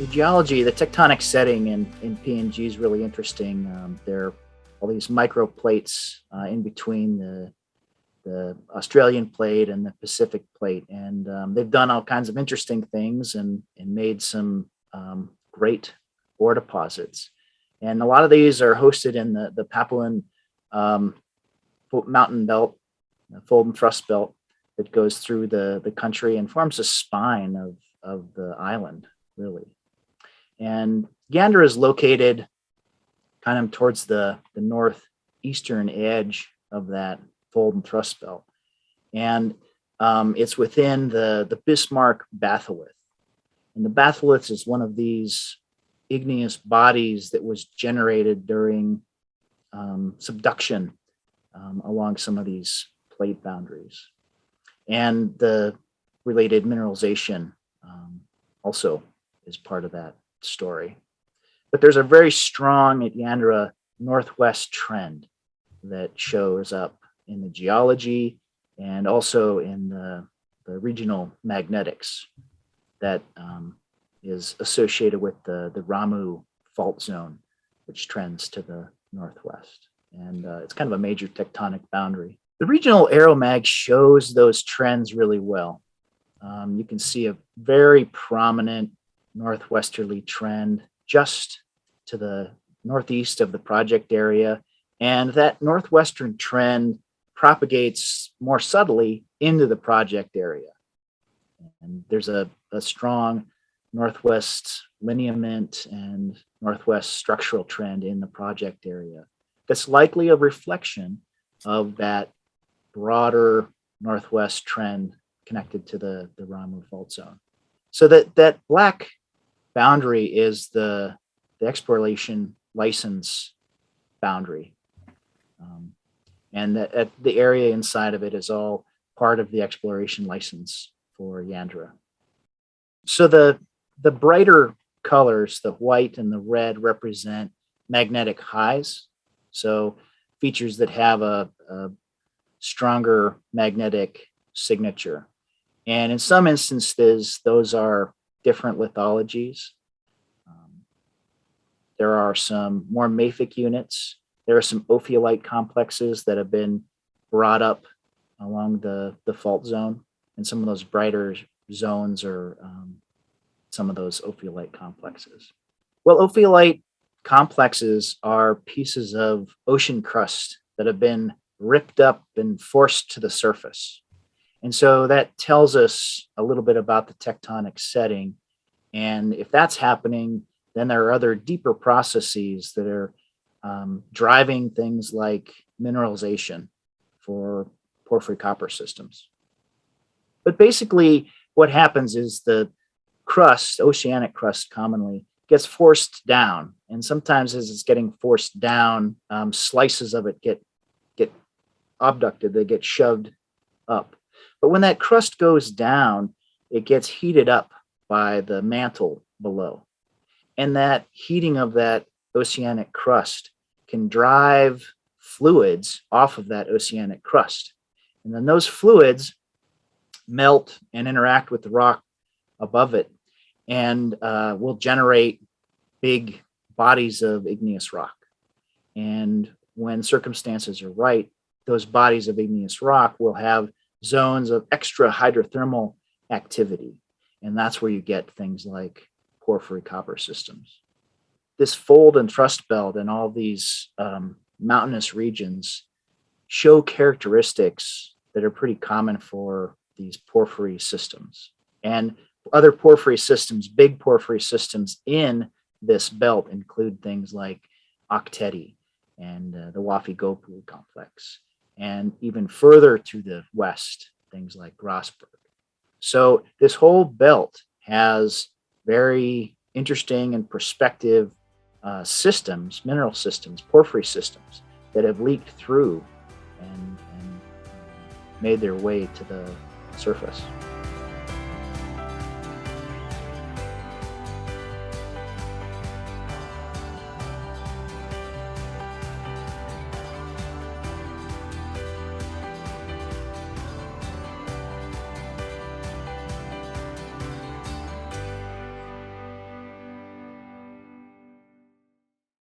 The geology, the tectonic setting in PNG is really interesting. There are all these microplates in between the Australian plate and the Pacific plate, and they've done all kinds of interesting things and made some great ore deposits. And a lot of these are hosted in the Papuan mountain belt, the fold and thrust belt that goes through the country and forms a spine of the island, really. And Yandera is located kind of towards the northeastern edge of that fold and thrust belt. And it's within the Bismarck batholith. And the batholith is one of these igneous bodies that was generated during subduction along some of these plate boundaries. And the related mineralization also is part of that story. But there's a very strong at Yandera northwest trend that shows up in the geology and also in the regional magnetics that is associated with the Ramu fault zone, which trends to the northwest. And it's kind of a major tectonic boundary. The regional aeromag shows those trends really well. You can see a very prominent northwesterly trend just to the northeast of the project area. And that northwestern trend propagates more subtly into the project area. And there's a strong northwest lineament and northwest structural trend in the project area that's likely a reflection of that broader northwest trend connected to the Ramu fault zone. So that black boundary is the exploration license boundary. And the area inside of it is all part of the exploration license for Yandera. So the brighter colors, the white and the red, represent magnetic highs. So features that have a stronger magnetic signature. And in some instances, those are different lithologies. There are some more mafic units. There are some ophiolite complexes that have been brought up along the fault zone. And some of those brighter zones are some of those ophiolite complexes. Well, ophiolite complexes are pieces of ocean crust that have been ripped up and forced to the surface. And so that tells us a little bit about the tectonic setting. And if that's happening, then there are other deeper processes that are driving things like mineralization for porphyry copper systems. But basically, what happens is the crust, oceanic crust commonly, gets forced down. And sometimes as it's getting forced down, slices of it get abducted, they get shoved up. But when that crust goes down, it gets heated up by the mantle below. And that heating of that oceanic crust can drive fluids off of that oceanic crust. And then those fluids melt and interact with the rock above it and will generate big bodies of igneous rock. And when circumstances are right, those bodies of igneous rock will have zones of extra hydrothermal activity. And that's where you get things like porphyry copper systems. This fold and thrust belt and all these mountainous regions show characteristics that are pretty common for these porphyry systems. And other porphyry systems, big porphyry systems in this belt include things like Octeti and the Wafi-Gopul complex, and even further to the west, things like Grossberg. So this whole belt has very interesting and prospective systems, mineral systems, porphyry systems that have leaked through and made their way to the surface.